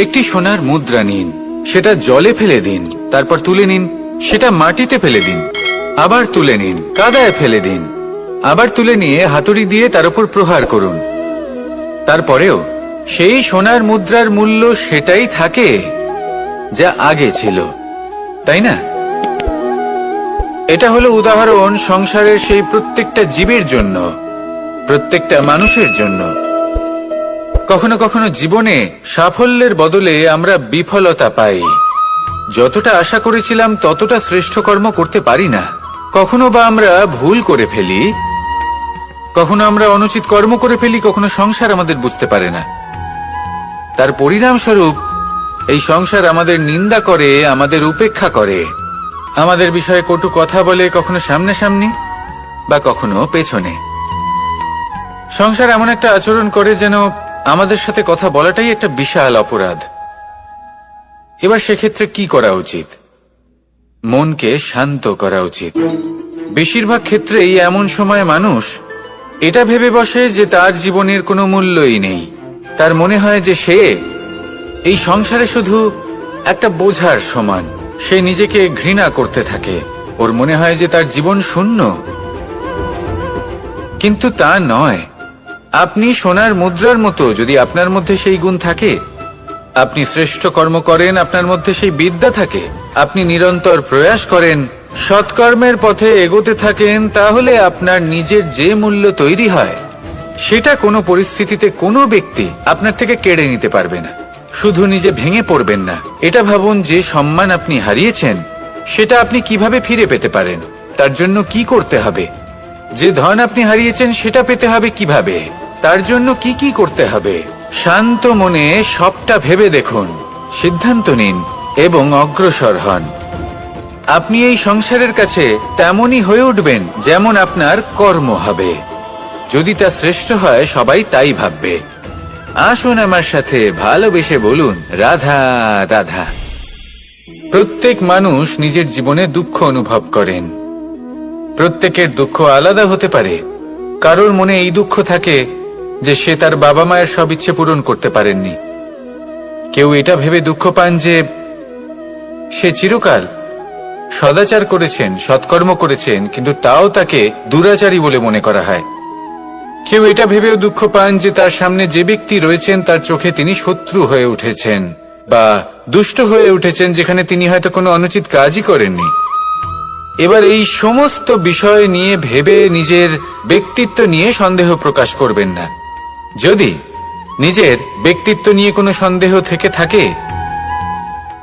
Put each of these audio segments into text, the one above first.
একটি সোনার মুদ্রা নিন, সেটা জলে ফেলে দিন, তারপর তুলে নিন, সেটা মাটিতে ফেলে দিন, আবার তুলে নিন, কাদায় ফেলে দিন, আবার তুলে নিয়ে হাতুড়ি দিয়ে তার উপর প্রহার করুন। তারপরেও সেই সোনার মুদ্রার মূল্য সেটাই থাকে যা আগে ছিল, তাই না? এটা হলো উদাহরণ সংসারের সেই প্রত্যেকটা জীবের জন্য, প্রত্যেকটা মানুষের জন্য। কখনো কখনো জীবনে সাফল্যের বদলে আমরা বিফলতা পাই। যতটা আশা করেছিলাম ততটা শ্রেষ্ঠ কর্ম করতে পারি না। কখনো বা আমরা ভুল করে ফেলি, কখনো আমরা অনুচিত কর্ম করে ফেলি, কখনো সংসার আমাদের বুঝতে পারে না। তার পরিণামস্বরূপ এই সংসার আমাদের নিন্দা করে, আমাদের উপেক্ষা করে, আমাদের বিষয়ে কটু কথা বলে, কখনো সামনাসামনি বা কখনো পেছনে। সংসার এমন একটা আচরণ করে যেন আমাদের সাথে কথা বলাটাই একটা বিশাল অপরাধ। এবার সেক্ষেত্রে কি করা উচিত? মনকে শান্ত করা উচিত। বেশিরভাগ ক্ষেত্রেই এমন সময় মানুষ এটা ভেবে বসে যে তার জীবনের কোনো মূল্যই নেই। তার মনে হয় যে সে এই সংসারে শুধু একটা বোঝার সমান। সে নিজেকে ঘৃণা করতে থাকে। ওর মনে হয় যে তার জীবন শূন্য। কিন্তু তা নয়। আপনি সোনার মুদ্রার মতো, যদি আপনার মধ্যে সেই গুণ থাকে, আপনি শ্রেষ্ঠ কর্ম করেন, আপনার মধ্যে সেই বিদ্যা থাকে, আপনি নিরন্তর প্রয়াস করেন, সৎকর্মের পথে এগোতে থাকেন, তাহলে আপনার নিজের যে মূল্য তৈরি হয় সেটা কোনো পরিস্থিতিতে কোনো ব্যক্তি আপনার থেকে কেড়ে নিতে পারবে না। শুধু নিজে ভেঙে পড়বেন না। এটা ভাবুন, যে সম্মান আপনি হারিয়েছেন সেটা আপনি কিভাবে ফিরে পেতে পারেন, তার জন্য কি করতে হবে। যে ধন আপনি হারিয়েছেন সেটা পেতে হবে কিভাবে, তার জন্য কি কি করতে হবে। শান্ত মনে সবটা ভেবে দেখুন, সিদ্ধান্ত নিন এবং অগ্রসর হন। আপনি এই সংসারের কাছে তেমনই হয়ে উঠবেন যেমন আপনার কর্ম হবে। যদি তা শ্রেষ্ঠ হয় সবাই তাই ভাববে। আসুন আমার সাথে ভালোবেসে বলুন, রাধা রাধা। প্রত্যেক মানুষ নিজের জীবনে দুঃখ অনুভব করেন। প্রত্যেকের দুঃখ আলাদা হতে পারে। কারোর মনে এই দুঃখ থাকে যে সে তার বাবা মায়ের সব ইচ্ছে পূরণ করতে পারেননি। কেউ এটা ভেবে দুঃখ পান যে সে চিরকাল সদাচার করেছেন, সৎকর্ম করেছেন, কিন্তু তাও তাকে দুরাচারী বলে মনে করা হয়। কেউ এটা ভেবেও দুঃখ পান যে তার সামনে যে ব্যক্তি রয়েছেন তার চোখে তিনি শত্রু হয়ে উঠেছেন বা দুষ্ট হয়ে উঠেছেন, যেখানে তিনি হয়তো কোনো অনুচিত কাজই করেননি। এবার এই সমস্ত বিষয় নিয়ে ভেবে নিজের ব্যক্তিত্ব নিয়ে সন্দেহ প্রকাশ করবেন না। যদি নিজের ব্যক্তিত্ব নিয়ে কোনো সন্দেহ থেকে থাকে,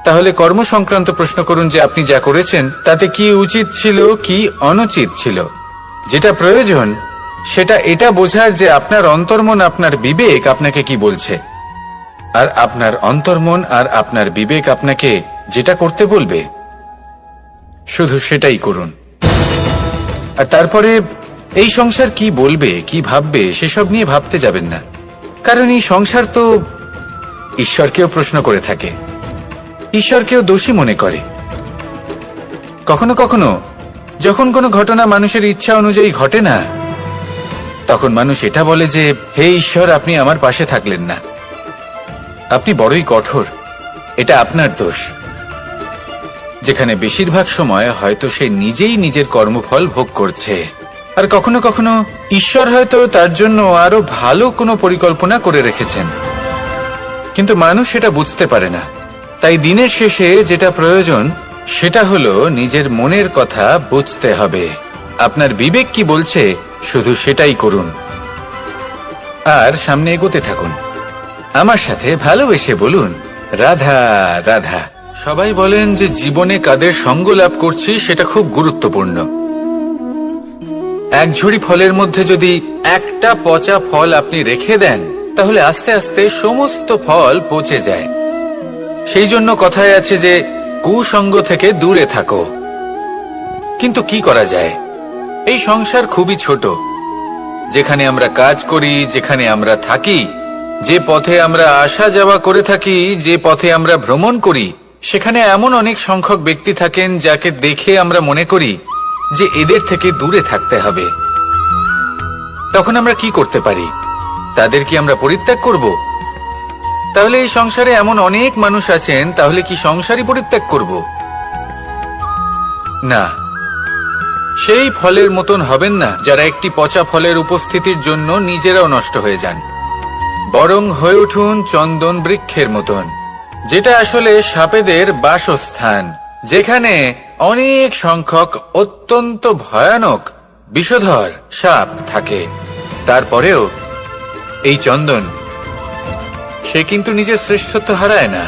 তাহলে কর্ম সংক্রান্ত প্রশ্ন করুন যে আপনি যা করেছেন তাতে কি উচিত ছিল, কি অনুচিত ছিল। যেটা প্রয়োজন সেটা এটা বোঝার যে আপনার অন্তর্মন, আপনার বিবেক আপনাকে কি বলছে, আর আপনার অন্তর্মন আর আপনার বিবেক আপনাকে যেটা করতে বলবে শুধু সেটাই করুন। আর তারপরে এই সংসার কি বলবে, কি ভাববে সেসব নিয়ে ভাবতে যাবেন না। কারণ এই সংসার তো ঈশ্বরকেও প্রশ্ন করে থাকে, ঈশ্বরকেও দোষী মনে করে। কখনো কখনো যখন কোনো ঘটনা মানুষের ইচ্ছা অনুযায়ী ঘটে না, তখন মানুষ এটা বলে যে হে ঈশ্বর, আপনি আমার পাশে থাকলেন না, আপনি বড়ই কঠোর, এটা আপনার দোষ। যেখানে বেশিরভাগ সময় হয়তো সে নিজেই নিজের কর্মফল ভোগ করছে। আর কখনো কখনো ঈশ্বর হয়তো তার জন্য আরো ভালো কোনো পরিকল্পনা করে রেখেছেন, কিন্তু মানুষ সেটা বুঝতে পারে না। তাই দিনের শেষে যেটা প্রয়োজন সেটা হলো নিজের মনের কথা বুঝতে হবে। আপনার বিবেক কি বলছে শুধু সেটাই করুন আর সামনে এগোতে থাকুন। আমার সাথে ভালোবেসে বলুন, রাধা রাধা। সবাই বলেন যে জীবনে কাদের সঙ্গ লাভ করছি সেটা খুব গুরুত্বপূর্ণ। এক ঝুড়ি ফলের মধ্যে যদি একটা পচা ফল আপনি রেখে দেন, তাহলে আস্তে আস্তে সমস্ত ফল পচে যায়। সেই জন্য কথায় আছে যে কুসঙ্গ থেকে দূরে থাকো। কিন্তু কি করা যায়? এই সংসার খুবই ছোট। যেখানে আমরা কাজ করি, যেখানে আমরা থাকি, যে পথে আমরা আসা যাওয়া করে থাকি, যে পথে আমরা ভ্রমণ করি, সেখানে এমন অনেক সংখ্যক ব্যক্তি থাকেন যাকে দেখে আমরা মনে করি যে এদের থেকে দূরে থাকতে হবে। তখন আমরা কি করতে পারি? তাদের কি আমরা পরিত্যাগ করব? তাহলে এই সংসারে এমন অনেক মানুষ আছেন, তাহলে কি সংসারই পরিত্যাগ করব? না, সেই ফলের মতন হবেন না যারা একটি পচা ফলের উপস্থিতির জন্য নিজেরাও নষ্ট হয়ে যান। বরং হয়ে উঠুন চন্দন বৃক্ষের মতন, যেটা আসলে সাপেদের বাসস্থান, যেখানে অনেক সংখ্যক অত্যন্ত ভয়ানক বিষধর সাপ থাকে। তারপরেও এই চন্দন, সে কিন্তু নিজের শ্রেষ্ঠত্ব হারায় না,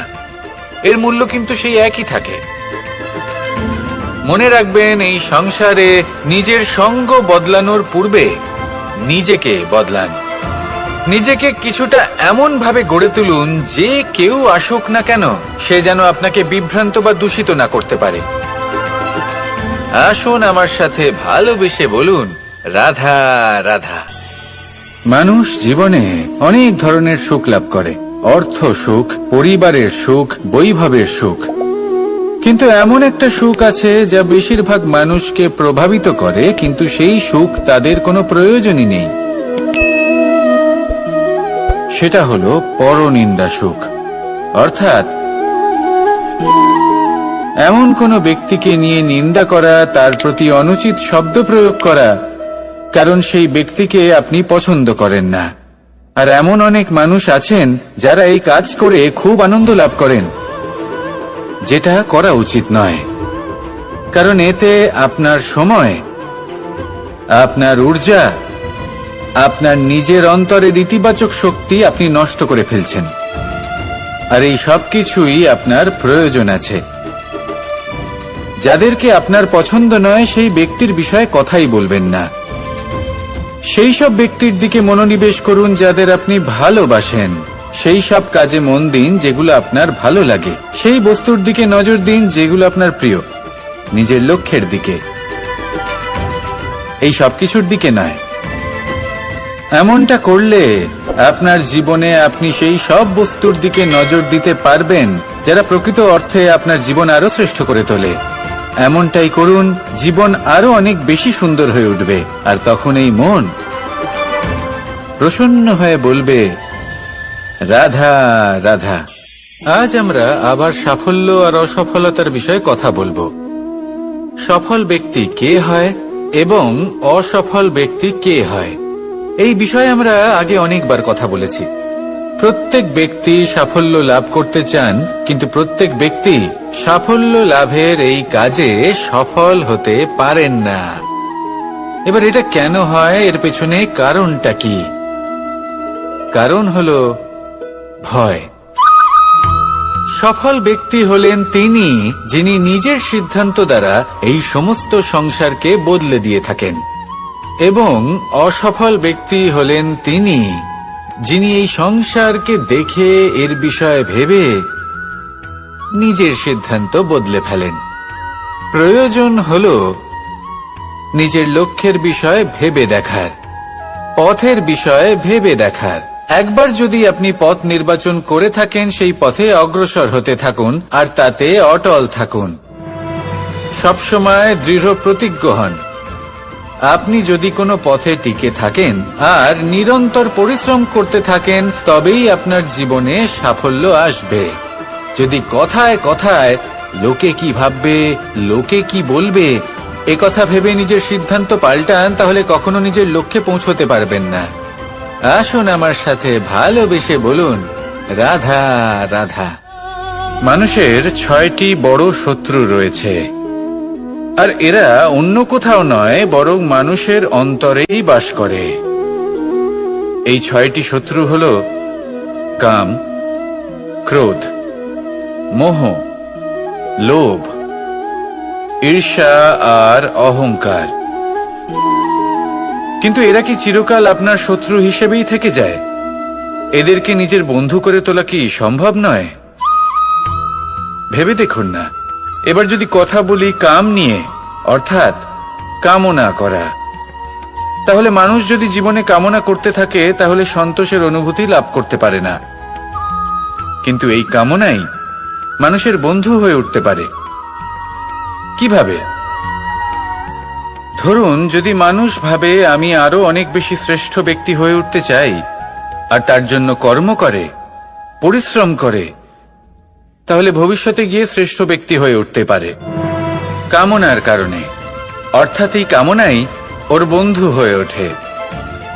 এর মূল্য কিন্তু সেই একই থাকে। মনে রাখবেন, এই সংসারে নিজের সঙ্গ বদলানোর পূর্বে নিজেকে বদলান। নিজেকে কিছুটা এমন ভাবে গড়ে তুলুন যে কেউ আসুক না কেন সে যেন আপনাকে বিভ্রান্ত বা দূষিত না করতে পারে। আসুন আমার সাথে ভালোবেসে বলুন, রাধা রাধা। মানুষ জীবনে অনেক ধরনের সুখ লাভ করে, অর্থ সুখ, পরিবারের সুখ, বৈভবের সুখ। কিন্তু এমন একটা সুখ আছে যা বেশিরভাগ মানুষকে প্রভাবিত করে, কিন্তু সেই সুখ তাদের কোনো প্রয়োজনই নেই। সেটা হলো পরনিন্দা সুখ। অর্থাৎ এমন কোনো ব্যক্তিকে নিয়ে নিন্দা করা, তার প্রতি অনুচিত শব্দ প্রয়োগ করা, কারণ সেই ব্যক্তিকে আপনি পছন্দ করেন না। আর এমন অনেক মানুষ আছেন যারা এই কাজ করে খুব আনন্দ লাভ করেন, যেটা করা উচিত নয়। কারণ এতে আপনার সময়, আপনার ঊর্জা, আপনার নিজের অন্তরের ইতিবাচক শক্তি আপনি নষ্ট করে ফেলছেন। আর এই সব কিছুই আপনার প্রয়োজন আছে। যাদেরকে আপনার পছন্দ নয় সেই ব্যক্তির বিষয়ে কথাই বলবেন না। সেই সব ব্যক্তির দিকে মনোনিবেশ করুন যাদের আপনি ভালোবাসেন। সেই সব কাজে মন দিন যেগুলো আপনার ভালো লাগে। সেই বস্তুর দিকে নজর দিন যেগুলো আপনার প্রিয়, নিজের লক্ষ্যের দিকে, এই সব কিছুর দিকে নয়। এমনটা করলে আপনার জীবনে আপনি সেই সব বস্তুর দিকে নজর দিতে পারবেন যারা প্রকৃত অর্থে আপনার জীবন আরো শ্রেষ্ঠ করে তোলে। এমনটাই করুন, জীবন আরো অনেক বেশি সুন্দর হয়ে উঠবে। আর তখন এই মন প্রসন্ন হয়ে বলবে, রাধা রাধা। আজ আমরা আবার সাফল্য আর অসফলতার বিষয়ে কথা বলবো। সফল ব্যক্তি কে হয় এবং অসফল ব্যক্তি কে হয়, এই বিষয়ে আমরা আগে অনেকবার কথা বলেছি। প্রত্যেক ব্যক্তি সাফল্য লাভ করতে চান, কিন্তু প্রত্যেক ব্যক্তি সাফল্য লাভের এই কাজে সফল হতে পারেন না। এবার এটা কেন হয়, এর পেছনে কারণটা কি? কারণ হলো ভয়। সফল ব্যক্তি হলেন তিনি যিনি নিজের সিদ্ধান্ত দ্বারা এই সমস্ত সংসারকে বদলে দিয়ে থাকেন, এবং অসফল ব্যক্তি হলেন তিনি যিনি এই সংসারকে দেখে এর বিষয়ে ভেবে নিজের সিদ্ধান্ত বদলে ফেলেন। প্রয়োজন হলো নিজের লক্ষ্যের বিষয়ে ভেবে দেখার, পথের বিষয়ে ভেবে দেখার। একবার যদি আপনি পথ নির্বাচন করে থাকেন, সেই পথে অগ্রসর হতে থাকুন আর তাতে অটল থাকুন। সবসময় দৃঢ় প্রতিজ্ঞ হন। আপনি যদি কোনো পথে টিকে থাকেন আর নিরন্তর পরিশ্রম করতে থাকেন, তবেই আপনার জীবনে সাফল্য আসবে। যদি কথায় কথায় লোকে কি ভাববে, লোকে কি বলবে, একথা ভেবে নিজের সিদ্ধান্ত পাল্টান, তাহলে কখনো নিজের লক্ষ্যে পৌঁছতে পারবেন না। আসুন আমার সাথে ভালোবেসে বলুন, রাধা রাধা। মানুষের 6টি বড় শত্রু রয়েছে, আর এরা অন্য কোথাও নয়, বরং মানুষের অন্তরেই বাস করে। এই 6টি শত্রু হল কাম, ক্রোধ, মোহ, লোভ, ঈর্ষা আর অহংকার। কিন্তু এরা কি চিরকাল আপনার শত্রু হিসেবেই থেকে যায়? এদেরকে নিজের বন্ধু করে তোলা কি সম্ভব নয়? ভেবে দেখুন না। এবার যদি কথা বলি কাম নিয়ে, অর্থাৎ কামনা করা, তাহলে মানুষ যদি জীবনে কামনা করতে থাকে তাহলে সন্তোষের অনুভূতি লাভ করতে পারে না। কিন্তু এই কামনাই মানুষের বন্ধু হয়ে উঠতে পারে। কিভাবে? ধরুন, যদি মানুষ ভাবে আমি আরো অনেক বেশি শ্রেষ্ঠ ব্যক্তি হয়ে উঠতে চাই আর তার জন্য কর্ম করে, পরিশ্রম করে, তাহলে ভবিষ্যতে গিয়ে শ্রেষ্ঠ ব্যক্তি হয়ে উঠতে পারে। কামনার কারণে, অর্থাৎ এই কামনাই ওর বন্ধু হয়ে ওঠে।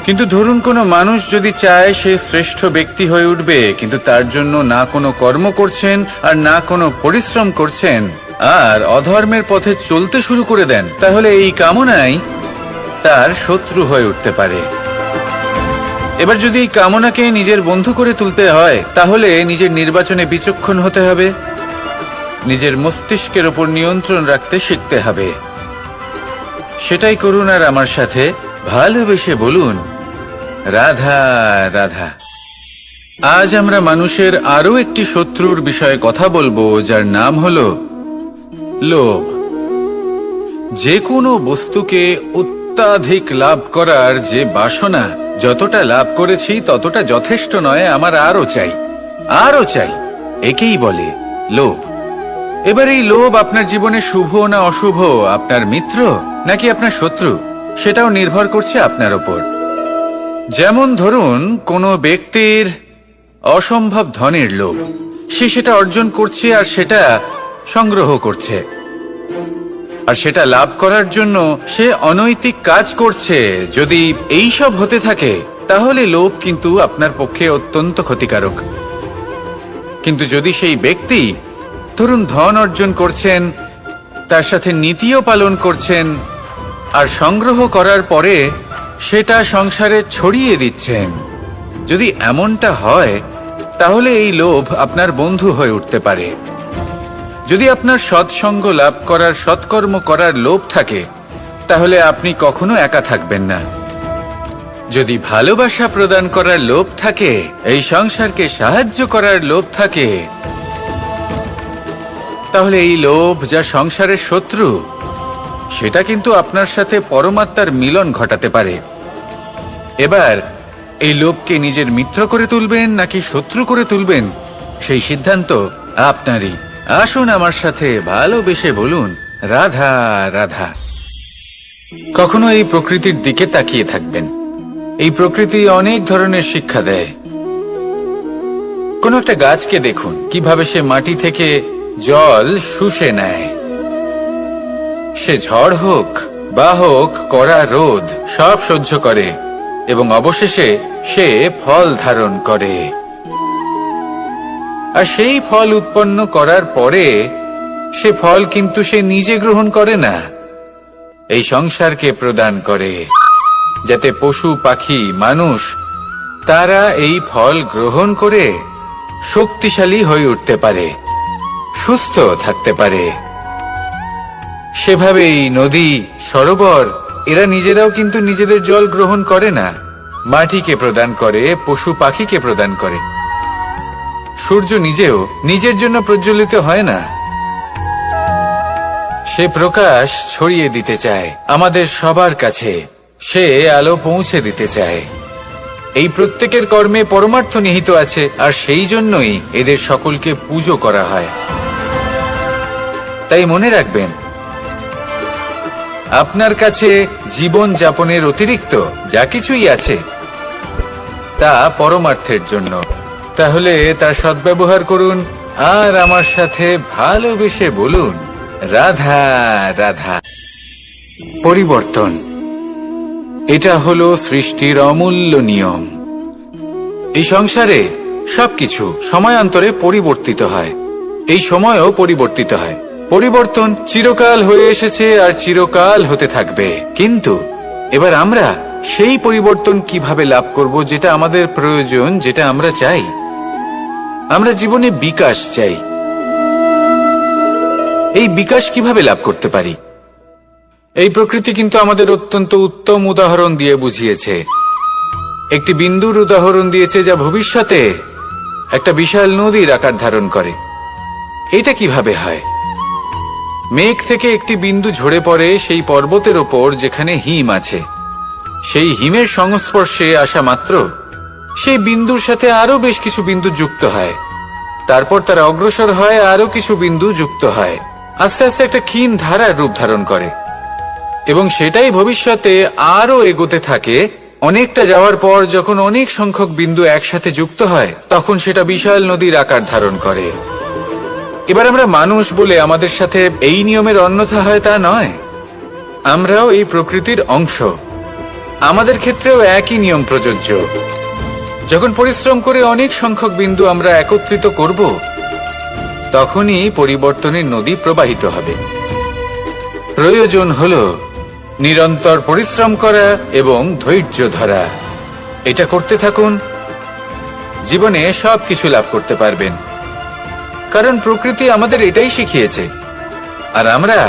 কিন্তু ধরুন কোনো মানুষ যদি চায় সে শ্রেষ্ঠ ব্যক্তি হয়ে উঠবে, কিন্তু তার জন্য না কোনো কর্ম করছেন আর না কোনো পরিশ্রম করছেন, আর অধর্মের পথে চলতে শুরু করে দেন, তাহলে এই কামনাই তার শত্রু হয়ে উঠতে পারে। এবার যদি এই কামনাকে নিজের বন্ধু করে তুলতে হয়, তাহলে নিজের নির্বাচনে বিচক্ষণ হতে হবে, নিজের মস্তিষ্কের ওপর নিয়ন্ত্রণ রাখতে শিখতে হবে। সেটাই করুন আর আমার সাথে ভালোবেসে বলুন, রাধা রাধা। আজ আমরা মানুষের আরো একটি শত্রুর বিষয়ে কথা বলবো, যার নাম হলো লোভ। যে কোনো বস্তুকে অত্যাধিক লাভ করার যে বাসনা, যতটা লাভ করেছি ততটা যথেষ্ট নয়, আমার আরো চাই, আরো চাই, একেই বলে লোভ। এবার এই লোভ আপনার জীবনে শুভ না অশুভ, আপনার মিত্র নাকি আপনার শত্রু, সেটাও নির্ভর করছে আপনার ওপর। যেমন ধরুন কোনো ব্যক্তির অসম্ভব ধনের লোভ, সে সেটা অর্জন করছে আর সেটা সংগ্রহ করছে, আর সেটা লাভ করার জন্য সে অনৈতিক কাজ করছে। যদি এই সব হতে থাকে, তাহলে লোভ কিন্তু আপনার পক্ষে অত্যন্ত ক্ষতিকারক। কিন্তু যদি সেই ব্যক্তি ধরুন ধন অর্জন করছেন, তার সাথে নীতিও পালন করছেন, আর সংগ্রহ করার পরে সেটা সংসারে ছড়িয়ে দিচ্ছেন, যদি এমনটা হয়, তাহলে এই লোভ আপনার বন্ধু হয়ে উঠতে পারে। যদি আপনার সৎসঙ্গ লাভ করার, সৎকর্ম করার লোভ থাকে, তাহলে আপনি কখনো একা থাকবেন না। যদি ভালোবাসা প্রদান করার লোভ থাকে, এই সংসারকে সাহায্য করার লোভ থাকে, তাহলে এই লোভ যা সংসারের শত্রু, সেটা কিন্তু আপনার সাথে পরমাত্মার মিলন ঘটাতে পারে। এবার এই লোভকে নিজের মিত্র করে তুলবেন নাকি শত্রু করে তুলবেন, সেই সিদ্ধান্ত আপনারই। আসুন আমার সাথে ভালোবেসে বলুন, রাধা রাধা। কখনো এই প্রকৃতির দিকে তাকিয়ে থাকবেন। এই প্রকৃতি অনেক ধরনের শিক্ষা দেয়। কোন একটা গাছকে দেখুন কিভাবে সে মাটি থেকে জল শুষে নেয়। সে ঝড় হোক বা হোক কড়া রোদ, সব সহ্য করে এবং অবশেষে সে ফল ধারণ করে। আর সেই ফল উৎপন্ন করার পরে সে ফল কিন্তু সে নিজে গ্রহণ করে না, এই সংসারকে প্রদান করে, যাতে পশু পাখি মানুষ তারা এই ফল গ্রহণ করে শক্তিশালী হয়ে উঠতে পারে, সুস্থ থাকতে পারে। সেভাবেই নদী, সরোবর এরা নিজেরাও কিন্তু নিজেদের জল গ্রহণ করে না, মাটিকে প্রদান করে, পশু পাখিকে প্রদান করে। সূর্য নিজেও নিজের জন্য প্রজ্বলিত হয় না, সে প্রকাশ ছড়িয়ে দিতে চায় আমাদের সবার কাছে, সে আলো পৌঁছে দিতে চায়। এই প্রত্যেকের কর্মে পরমার্থ নিহিত আছে, আর সেই জন্যই এদের সকলকে পুজো করা হয়। তাই মনে রাখবেন, আপনার কাছে জীবন যাপনের অতিরিক্ত যা কিছুই আছে তা পরমার্থের জন্য। তাহলে তার সদ্ব্যবহার করুন আর আমার সাথে ভালোবেসে বলুন, রাধা রাধা। পরিবর্তন, এটা হলো সৃষ্টির অমূল্য নিয়ম। এই সংসারে সবকিছু সময়ান্তরে পরিবর্তিত হয়, এই সময়ও পরিবর্তিত হয়। পরিবর্তন চিরকাল হয়ে এসেছে আর চিরকাল হতে থাকবে। কিন্তু এবার আমরা সেই পরিবর্তন কিভাবে লাভ করব, যেটা আমাদের প্রয়োজন, যেটা আমরা চাই। আমরা জীবনে বিকাশ চাই। এই বিকাশ কিভাবে লাভ করতে পারি? এই প্রকৃতি কিন্তু আমাদের অত্যন্ত উত্তম উদাহরণ দিয়ে বুঝিয়েছে। একটি বিন্দুর উদাহরণ দিয়েছে, যা ভবিষ্যতে একটা বিশাল নদীর আকার ধারণ করে। এটা কিভাবে হয়? মেঘ থেকে একটি বিন্দু ঝরে পড়ে সেই পর্বতের ওপর যেখানে হিম আছে। সেই হিমের সংস্পর্শে আসা মাত্র সেই বিন্দুর সাথে আরো বেশ কিছু বিন্দু যুক্ত হয়, তারপর তারা অগ্রসর হয়, আরো কিছু বিন্দু যুক্ত হয়, আস্তে আস্তে একটা ক্ষীণ ধারার রূপ ধারণ করে, এবং সেটাই ভবিষ্যতে আরো এগোতে থাকে অনেকটা যাওয়ার পর যখন অনেক সংখ্যক বিন্দু একসাথে যুক্ত হয় তখন সেটা বিশাল নদীর আকার ধারণ করে। এবার আমরা মানুষ বলে আমাদের সাথে এই নিয়মের অন্যথা হয় তা নয়। আমরাও এই প্রকৃতির অংশ, আমাদের ক্ষেত্রেও একই নিয়ম প্রযোজ্য। যখন পরিশ্রম করে অনেক সংখ্যক বিন্দু আমরা একত্রিত করব তখনই পরিবর্তনের নদী প্রবাহিত হবে। প্রয়োজন হলো নিরন্তর পরিশ্রম করা এবং ধৈর্য ধরা। এটা করতে থাকুন, জীবনে সবকিছু লাভ করতে পারবেন। কারণ প্রকৃতি আমাদের এটাই শিখিয়েছে, আর আমরা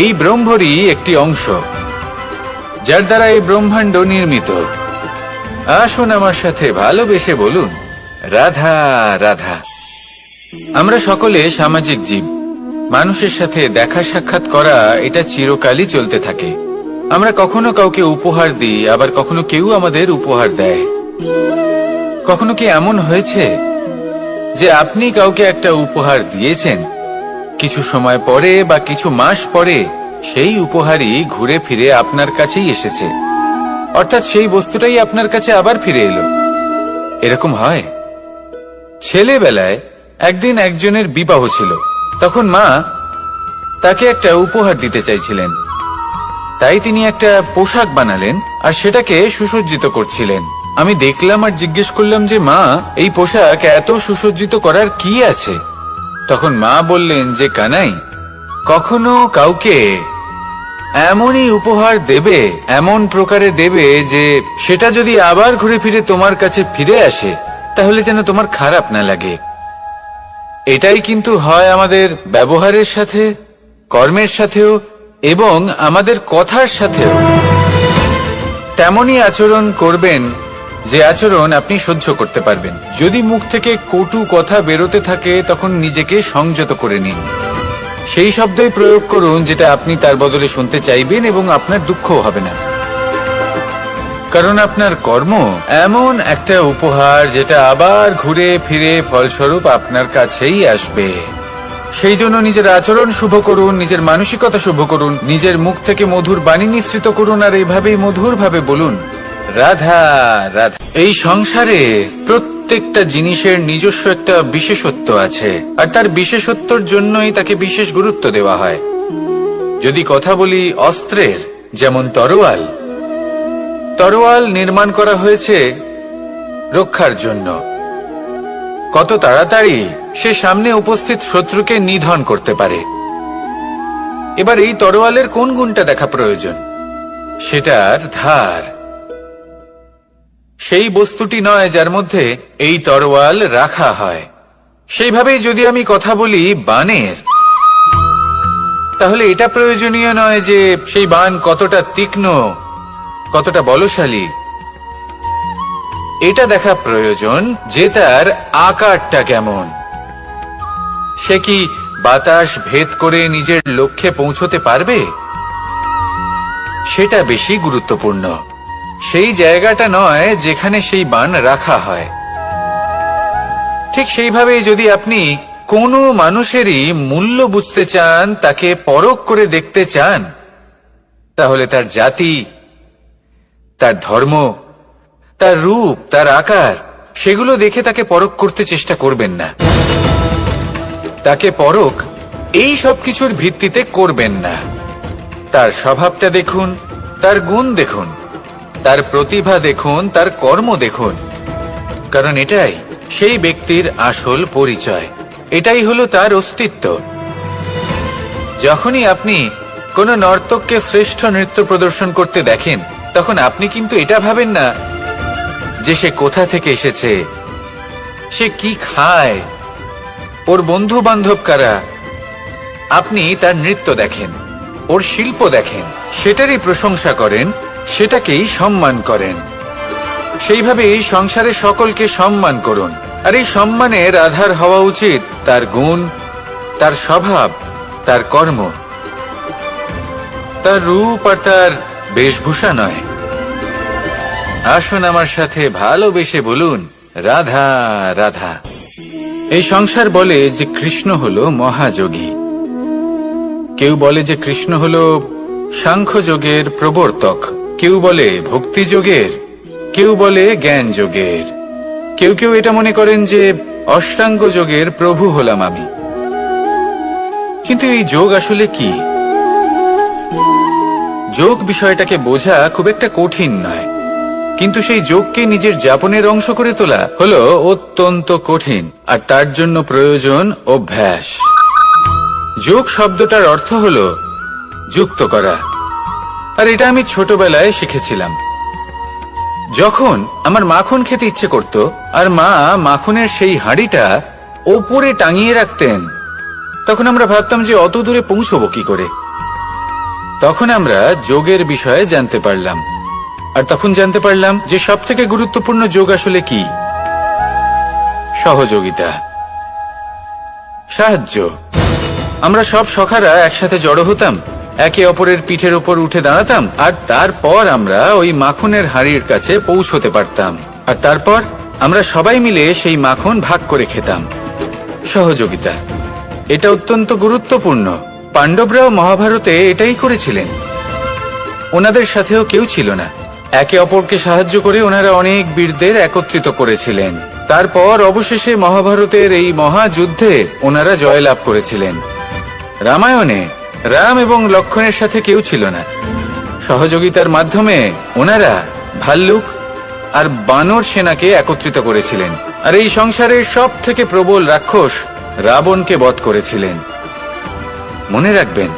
এই ব্রহ্মরই একটি অংশ, যার দ্বারা এই ব্রহ্মাণ্ড নির্মিত। আসুন আমার সাথে ভালোবেসে বলুন, রাধা রাধা। আমরা সকলে সামাজিক জীব। মানুষের সাথে দেখা সাক্ষাৎ করা এটা চিরকালই চলতে থাকে। আমরা কখনো কাউকে উপহার দিই, আবার কখনো কেউ আমাদের উপহার দেয়। কখনো কি এমন হয়েছে যে আপনি কাউকে একটা উপহার দিয়েছেন, কিছু সময় পরে বা কিছু মাস পরে সেই উপহারই ঘুরে ফিরে আপনার কাছেই এসেছে, অর্থাৎ সেই বস্তুটাই আপনার কাছে আবার ফিরে এলো? এরকম হয়। ছেলেবেলায় একদিন একজনের বিবাহ ছিল, তখন মা তাকে একটা উপহার দিতে চাইছিলেন। তাই তিনি একটা পোশাক বানালেন আর সেটাকে সুসজ্জিত করছিলেন। আমি দেখলাম আর জিজ্ঞেস করলাম যে মা, এই পোশাক এত সুসজ্জিত করার কি আছে? তখন মা বললেন যে কানাই, কখনো কাউকে এমনই উপহার দেবে, এমন প্রকারে দেবে যে সেটা যদি আবার ঘুরে ফিরে তোমার কাছে ফিরে আসে তাহলে যেন তোমার খারাপ না লাগে। এটাই কিন্তু হয় আমাদের ব্যবহারের সাথে, কর্মের সাথেও এবং আমাদের কথার সাথেও। তেমনই আচরণ করবেন যে আচরণ আপনি সহ্য করতে পারবেন। যদি মুখ থেকে কটু কথা বেরোতে থাকে তখন নিজেকে সংযত করে নিন। সেই শব্দই প্রয়োগ করুন যেটা আপনি তার বদলে শুনতে চাইবেন এবং আপনার দুঃখও হবে না। কারণ আপনার কর্ম এমন একটা উপহার যেটা আবার ঘুরে ফিরে ফলস্বরূপ আপনার কাছেই আসবে। সেই জন্য নিজের আচরণ শুভ করুন, নিজের মানসিকতা শুভ করুন, নিজের মুখ থেকে মধুর বাণী নিঃসৃত করুন আর এইভাবেই মধুর ভাবে বলুন, রাধা রাধা। এই সংসারে প্রত্যেকটা জিনিসের নিজস্ব একটা বিশেষত্ব আছে, আর তার বিশেষত্বর জন্যই তাকে বিশেষ গুরুত্ব দেওয়া হয়। যদি কথা বলি অস্ত্রের, যেমন তরোয়াল, তরোয়াল নির্মাণ করা হয়েছে রক্ষার জন্য। কত তাড়াতাড়ি সে সামনে উপস্থিত শত্রুকে নিধন করতে পারে। এবার এই তরোয়ালের কোন গুণটা দেখা প্রয়োজন? সেটার ধার। সেই বস্তুটি নয় যার মধ্যে এই তরোয়াল রাখা হয়। সেইভাবেই যদি আমি কথা বলি বাণের, তাহলে এটা প্রয়োজনীয় নয় যে সেই বাণ কতটা তীক্ষ্ণ, কতটা বলশালী। এটা দেখা প্রয়োজন যে তার আকারটা কেমন। সে কি বাতাস ভেদ করে নিজের লক্ষ্যে পৌঁছতে পারবে? সেটা বেশি গুরুত্বপূর্ণ, সেই জায়গাটা নয় যেখানে সেই বাণ রাখা হয়। ঠিক সেইভাবেই যদি আপনি কোনো মানুষেরই মূল্য বুঝতে চান, তাকে পরখ করে দেখতে চান, তাহলে তার জাতি, তার ধর্ম, তার রূপ, তার আকার, সেগুলো দেখে তাকে পরখ করতে চেষ্টা করবেন না। তাকে পরখ এই সব কিছুর ভিত্তিতে করবেন না। তার স্বভাবটা দেখুন, তার গুণ দেখুন, তার প্রতিভা দেখুন, তার কর্ম দেখুন। কারণ এটাই সেই ব্যক্তির আসল পরিচয়, এটাই হলো তার অস্তিত্ব। যখনই আপনি কোনো নর্তককে শ্রেষ্ঠ নৃত্য প্রদর্শন করতে দেখেন, তখন আপনি কিন্তু এটা ভাবেন না যে সে কোথা থেকে এসেছে, সে কি খায়, ওর বন্ধু বান্ধব কারা। আপনি তার নৃত্য দেখেন, ওর শিল্প দেখেন, সেটারই প্রশংসা করেন, সেটাকেই সম্মান করেন। সেইভাবে এই সংসারে সকলকে সম্মান করুন। আর এই সম্মানের আধার হওয়া উচিত তার গুণ, তার স্বভাব, তার কর্ম, তার রূপ আর তার বেশভূষা নয়। আসুন আমার সাথে ভালোবেসে বলুন, রাধা রাধা। এই সংসার বলে যে কৃষ্ণ হলো মহাযোগী, কেউ বলে যে কৃষ্ণ হলো সাংখ্যযোগের প্রবর্তক, কেউ বলে ভক্তি যোগের, কেউ বলে জ্ঞান যোগের, কেউ কেউ এটা মনে করেন যে অষ্টাঙ্গ যোগের প্রভু হলাম আমি। কিন্তু এই যোগ আসলে কি? যোগ বিষয়টাকে বোঝা খুব একটা কঠিন নয়, কিন্তু সেই যোগকে নিজের যাপনের অংশ করে তোলা হলো অত্যন্ত কঠিন, আর তার জন্য প্রয়োজন অভ্যাস। যোগ শব্দটার অর্থ হলো যুক্ত করা, আর এটা আমি ছোটবেলায় শিখেছিলাম। যখন আমার মাখন খেতে ইচ্ছে করত আর মা মাখনের সেই হাঁড়িটা ওপরে টাঙিয়ে রাখতেন, তখন আমরা ভাবতাম যে অত দূরে পৌঁছবো কি করে। তখন আমরা যোগের বিষয়ে জানতে পারলাম, আর তখন জানতে পারলাম যে সবথেকে গুরুত্বপূর্ণ যোগ আসলে কি? সহযোগিতা, সাহায্য। আমরা সব সখারা একসাথে জড়ো হতাম, একে অপরের পিঠের উপর উঠে দাঁড়াতাম, আর তারপর আমরা ওই মাখনের হাঁড়ির কাছে পৌঁছতে পারতাম, আর তারপর আমরা সবাই মিলে সেই মাখন ভাগ করে খেতাম। সহযোগিতা, এটা অত্যন্ত গুরুত্বপূর্ণ। পাণ্ডবরাও মহাভারতে এটাই করেছিলেন। ওনাদের সাথেও কেউ ছিল না, একে অপরকে সাহায্য করে ওনারা অনেক বীরদের একত্রিত করেছিলেন। তারপর অবশেষে মহাভারতের এই মহাযুদ্ধে ওনারা জয়লাভ করেছিলেন। রামায়ণে রাম এবং লক্ষ্মণের সাথে কেউ ছিল না। সহযোগিতার মাধ্যমে ওনারা ভাল্লুক আর বানর সেনাকে একত্রিত করেছিলেন, আর এই সংসারের সব থেকে প্রবল রাক্ষস রাবণকে বধ করেছিলেন। মনে রাখবেন,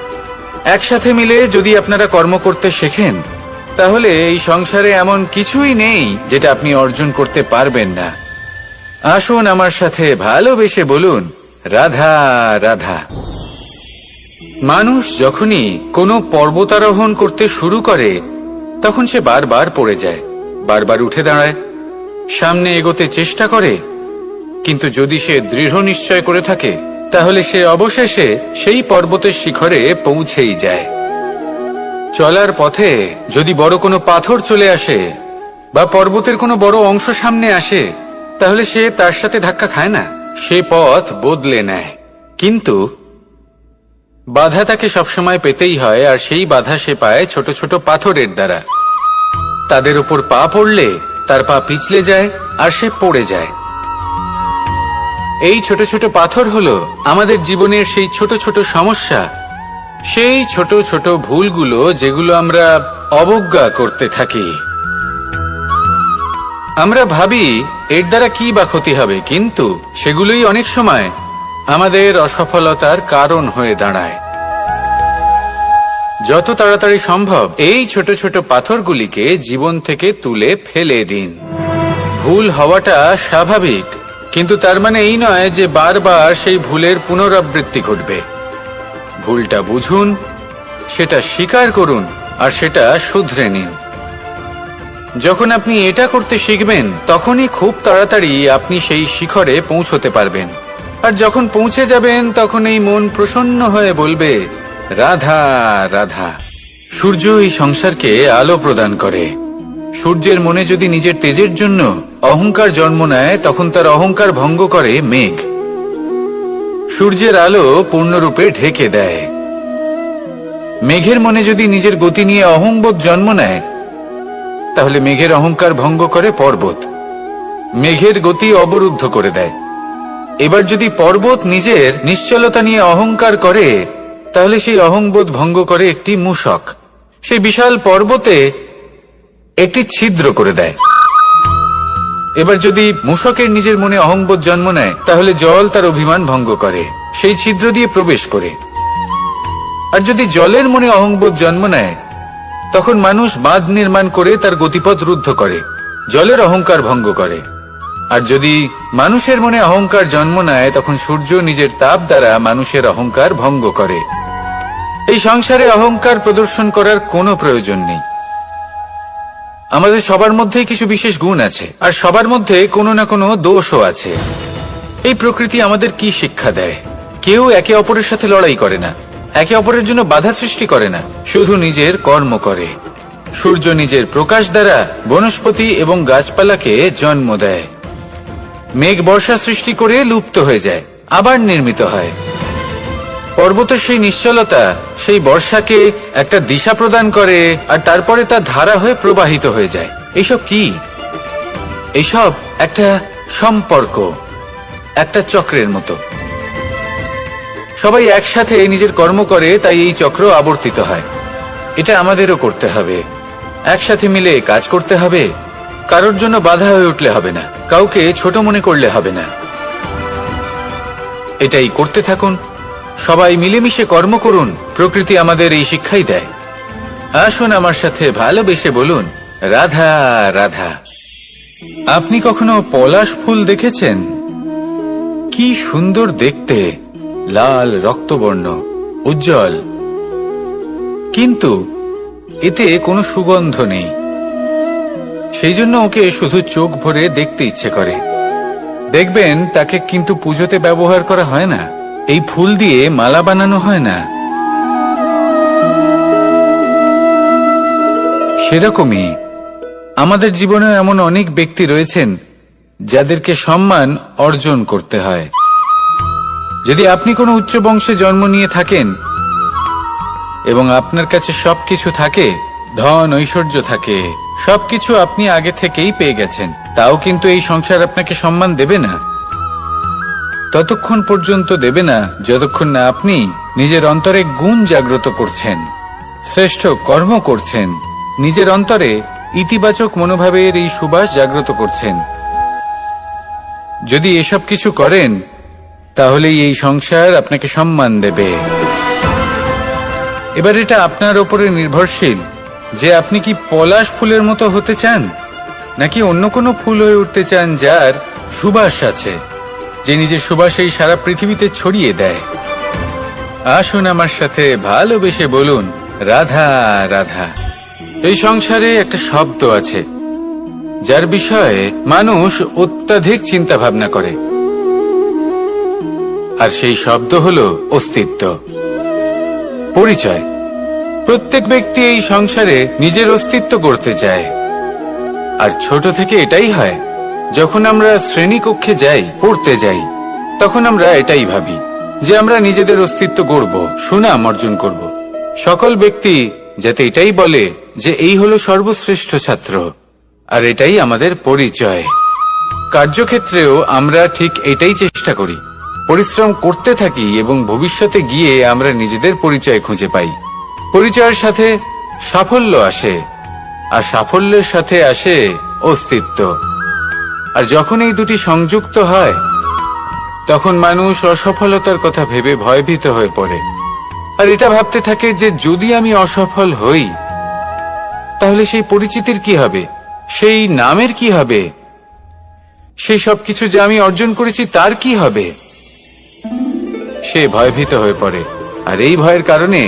একসাথে মিলে যদি আপনারা কর্ম করতে শেখেন, তাহলে এই সংসারে এমন কিছুই নেই যেটা আপনি অর্জন করতে পারবেন না। আসুন আমার সাথে ভালোবেসে বলুন, রাধা রাধা। মানুষ যখনই কোনো পর্বতারোহণ করতে শুরু করে, তখন সে বারবার পড়ে যায়, বারবার উঠে দাঁড়ায়, সামনে এগোতে চেষ্টা করে, কিন্তু যদি সে দৃঢ় নিশ্চয় করে থাকে, তাহলে সে অবশেষে সেই পর্বতের শিখরে পৌঁছেই যায়। চলার পথে যদি বড় কোনো পাথর চলে আসে বা পর্বতের কোনো বড় অংশ সামনে আসে, তাহলে সে তার সাথে ধাক্কা খায় না, সে পথ বদলে নেয়। কিন্তু বাধা তাকে সবসময় পেতেই হয়, আর সেই বাধা সে পায় ছোট ছোট পাথরের দ্বারা। তাদের উপর পা পড়লে তার পা পিছলে যায় আর সে পড়ে যায়। এই ছোট ছোট পাথর হলো আমাদের জীবনের সেই ছোট ছোট সমস্যা, সেই ছোট ছোট ভুলগুলো যেগুলো আমরা অবজ্ঞা করতে থাকি। আমরা ভাবি এর দ্বারা কি বা ক্ষতি হবে, কিন্তু সেগুলোই অনেক সময় আমাদের অসফলতার কারণ হয়ে দাঁড়ায়। যত তাড়াতাড়ি সম্ভব এই ছোট ছোট পাথরগুলিকে জীবন থেকে তুলে ফেলে দিন। ভুল হওয়াটা স্বাভাবিক, কিন্তু তার মানে এই নয় যে বারবার সেই ভুলের পুনরাবৃত্তি ঘটবে। ভুলটা বুঝুন, সেটা স্বীকার করুন, আর সেটা শুধরে নিন। যখন আপনি এটা করতে শিখবেন, তখনই খুব তাড়াতাড়ি আপনি সেই শিখরে পৌঁছতে পারবেন। আর যখন পৌঁছে যাবেন, তখন এই মন প্রসন্ন হয়ে বলবে, রাধা রাধা। সূর্য এই সংসারকে আলো প্রদান করে। সূর্যের মনে যদি নিজের তেজের জন্য অহংকার জন্ম নেয়, তখন তার অহংকার ভঙ্গ করে মেঘ। সূর্যের আলো পূর্ণরূপে ঢেকে দেয়। মেঘের মনে যদি নিজের গতি নিয়ে অহংবোধ জন্ম নেয়, তাহলে মেঘের অহংকার ভঙ্গ করে পর্বত। মেঘের গতি অবরুদ্ধ করে দেয়। এবার যদি পর্বত নিজের নিশ্চলতা নিয়ে অহংকার করে, তাহলে সেই অহংবোধ ভঙ্গ করে একটি মূষক। সেই বিশাল পর্বতে একটি ছিদ্র করে দেয়। এবার যদি মূষকের নিজের মনে অহংবোধ জন্ম নেয়, তাহলে জল তার অভিমান ভঙ্গ করে, সেই ছিদ্র দিয়ে প্রবেশ করে। আর যদি জলের মনে অহংবোধ জন্ম নেয়, তখন মানুষ বাঁধ নির্মাণ করে তার গতিপথ রুদ্ধ করে, জলের অহংকার ভঙ্গ করে। আর যদি মানুষের মনে অহংকার জন্ম নেয়, তখন সূর্য নিজের তাপ দ্বারা মানুষের অহংকার ভঙ্গ করে। এই সংসারে অহংকার প্রদর্শন করার কোনো প্রয়োজন নেই। আমাদের সবার মধ্যেই কিছু বিশেষ গুণ আছে, আর সবার মধ্যে কোনো না কোনো দোষও আছে। এই প্রকৃতি আমাদের কি শিক্ষা দেয়? কেউ একে অপরের সাথে লড়াই করে না, একে অপরের জন্য বাধা সৃষ্টি করে না, শুধু নিজের কর্ম করে। সূর্য নিজের প্রকাশ দ্বারা বনস্পতি এবং গাছপালাকে জন্ম দেয়। মেঘ বর্ষা সৃষ্টি করে লুপ্ত হয়ে যায়, আবার নির্মিত হয়। পর্বতের সেই নিশ্চলতা সেই বর্ষাকে একটা দিশা প্রদান করে, আর তারপরে তা ধারা হয়ে প্রবাহিত হয়ে যায়। এইসব কি? এইসব একটা সম্পর্ক, একটা চক্রের মতো। সবাই একসাথে নিজের কর্ম করে, তাই এই চক্র আবর্তিত হয়। এটা আমাদেরও করতে হবে, একসাথে মিলে কাজ করতে হবে। কারোর জন্য বাধা হয়ে উঠলে হবে না, কাউকে ছোট মনে করলে হবে না। এটাই করতে থাকুন, সবাই মিলেমিশে কর্ম করুন। প্রকৃতি আমাদের এই শিক্ষাই দেয়। আসুন আমার সাথে ভালোবেসে বলুন, রাধা রাধা। আপনি কখনো পলাশ ফুল দেখেছেন? কি সুন্দর দেখতে, লাল রক্তবর্ণ, উজ্জ্বল, কিন্তু এতে কোনো সুগন্ধ নেই। সেই জন্য ওকে শুধু চোখ ভরে দেখতে ইচ্ছে করে। দেখবেন তাকে কিন্তু পুজোতে ব্যবহার করা হয় না, এই ফুল দিয়ে মালা বানানো হয় না। সেরকমই আমাদের জীবনে এমন অনেক ব্যক্তি রয়েছেন যাদেরকে সম্মান অর্জন করতে হয়। যদি আপনি কোনো উচ্চ বংশে জন্ম নিয়ে থাকেন এবং আপনার কাছে সবকিছু থাকে, ধন ঐশ্বর্য থাকে, সবকিছু আপনি আগে থেকেই পেয়ে গেছেন, তাও কিন্তু এই সংসার আপনাকে সম্মান দেবে না। ততক্ষণ পর্যন্ত দেবে না যতক্ষণ না আপনি নিজের অন্তরে গুণ জাগ্রত করছেন, শ্রেষ্ঠ কর্ম করছেন, নিজের অন্তরে ইতিবাচক মনোভাবের এই সুবাস জাগ্রত করছেন। যদি এসব কিছু করেন তাহলেই এই সংসার আপনাকে সম্মান দেবে। এবার এটা আপনার উপরে নির্ভরশীল যে আপনি কি পলাশ ফুলের মতো হতে চান, নাকি অন্য কোনো ফুল হয়ে উঠতে চান যার সুবাস আছে, যে নিজের সুবাস এই সারা পৃথিবীতে ছড়িয়ে দেয়। আসুন আমার সাথে ভালোবেসে বলুন, রাধা রাধা। এই সংসারে একটা শব্দ আছে যার বিষয়ে মানুষ অত্যাধিক চিন্তা ভাবনা করে, আর সেই শব্দ হলো অস্তিত্ব, পরিচয়। প্রত্যেক ব্যক্তি এই সংসারে নিজের অস্তিত্ব করতে চায়, আর ছোট থেকে এটাই হয়। যখন আমরা শ্রেণীকক্ষে যাই, পড়তে যাই, তখন আমরা এটাই ভাবি যে আমরা নিজেদের অস্তিত্ব গড়ব, সুনাম অর্জন করব। সকল ব্যক্তি যাতে এটাই বলে যে এই হলো সর্বশ্রেষ্ঠ ছাত্র, আর এটাই আমাদের পরিচয়। কার্যক্ষেত্রেও আমরা ঠিক এটাই চেষ্টা করি, পরিশ্রম করতে থাকি এবং ভবিষ্যতে গিয়ে আমরা নিজেদের পরিচয় খুঁজে পাই। পরিচয়ের সাথে সাফল্য আসে, আর সাফল্যের সাথে আসে অস্তিত্ব। আর যখন এই দুটি সংযুক্ত হয়, তখন মানুষ অসফলতার কথা ভেবে ভয়ভীত হয়ে পড়ে, আর এটা ভাবতে থাকে যে যদি আমি অসফল হই তাহলে সেই পরিচিতির কি হবে, সেই নামের কি হবে, সেই সবকিছু যে আমি অর্জন করেছি তার কি হবে। সে ভয়ভীত হয়ে পড়ে, আর এই ভয়ের কারণে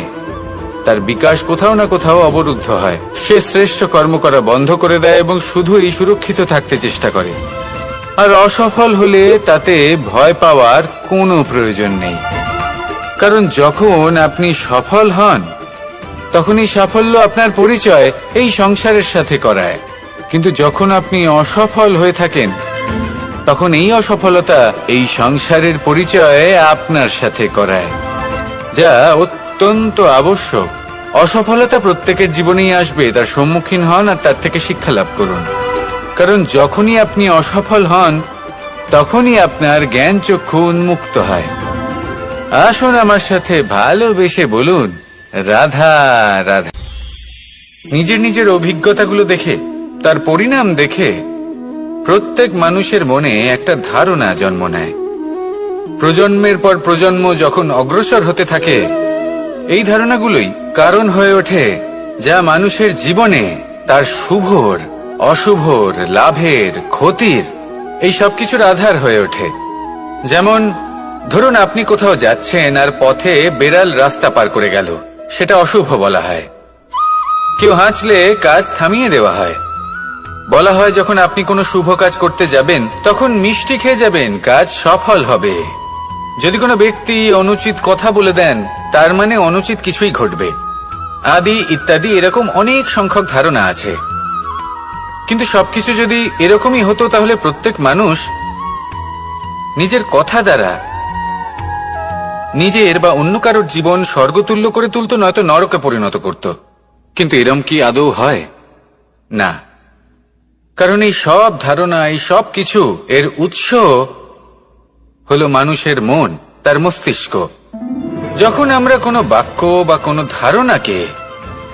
তার বিকাশ কোথাও না কোথাও অবরুদ্ধ হয়। সে শ্রেষ্ঠ কর্ম করা বন্ধ করে দেয় এবং শুধু এই সুরক্ষিত থাকতে চেষ্টা করে। আর অসফল হলে তাতে ভয় পাওয়ার কোনো প্রয়োজন নেই, কারণ যখন আপনি সফল হন তখন এই সাফল্য আপনার পরিচয় এই সংসারের সাথে করায়। কিন্তু যখন আপনি অসফল হয়ে থাকেন তখন এই অসফলতা এই সংসারের পরিচয় আপনার সাথে করায়, যা অত্যন্ত আবশ্যক। অসফলতা প্রত্যেকের জীবনেই আসবে, তার সম্মুখীন হন আর তার থেকে শিক্ষা লাভ করুন। কারণ যখনই আপনি অসফল হন তখনই আপনার জ্ঞান চক্ষু উন্মুক্ত হয়। আসুন আমার সাথে ভালোবেসে বলুন, রাধা রাধা। নিজের নিজের অভিজ্ঞতাগুলো দেখে, তার পরিণাম দেখে প্রত্যেক মানুষের মনে একটা ধারণা জন্ম নেয়। প্রজন্মের পর প্রজন্ম যখন অগ্রসর হতে থাকে, এই ধারণাগুলোই কারণ হয়ে ওঠে যা মানুষের জীবনে তার শুভর, অশুভর, লাভের, ক্ষতির এই সবকিছুর আধার হয়ে ওঠে। যেমন ধরুন আপনি কোথাও যাচ্ছেন আর পথে বেড়াল রাস্তা পার করে গেল, সেটা অশুভ বলা হয়। কেউ হাঁচলে কাজ থামিয়ে দেওয়া হয়। বলা হয় যখন আপনি কোনো শুভ কাজ করতে যাবেন তখন মিষ্টি খেয়ে যাবেন, কাজ সফল হবে। যদি কোনো ব্যক্তি অনুচিত কথা বলে দেন তার মানে অনুচিত কিছুই ঘটবে, আদি ইত্যাদি এরকম অনেক সংখ্যক ধারণা আছে। কিন্তু সবকিছু যদি এরকমই হতো তাহলে প্রত্যেক মানুষ নিজের কথা দ্বারা নিজের বা অন্য কারোর জীবন স্বর্গতুল্য করে তুলতো, নয়তো নরকে পরিণত করত। কিন্তু এরম কি আদৌ হয়? না। কারণ এই সব ধারণা, এই সব কিছু এর উৎস হলো মানুষের মন, তার মস্তিষ্ক। যখন আমরা কোনো বাক্য বা কোনো ধারণাকে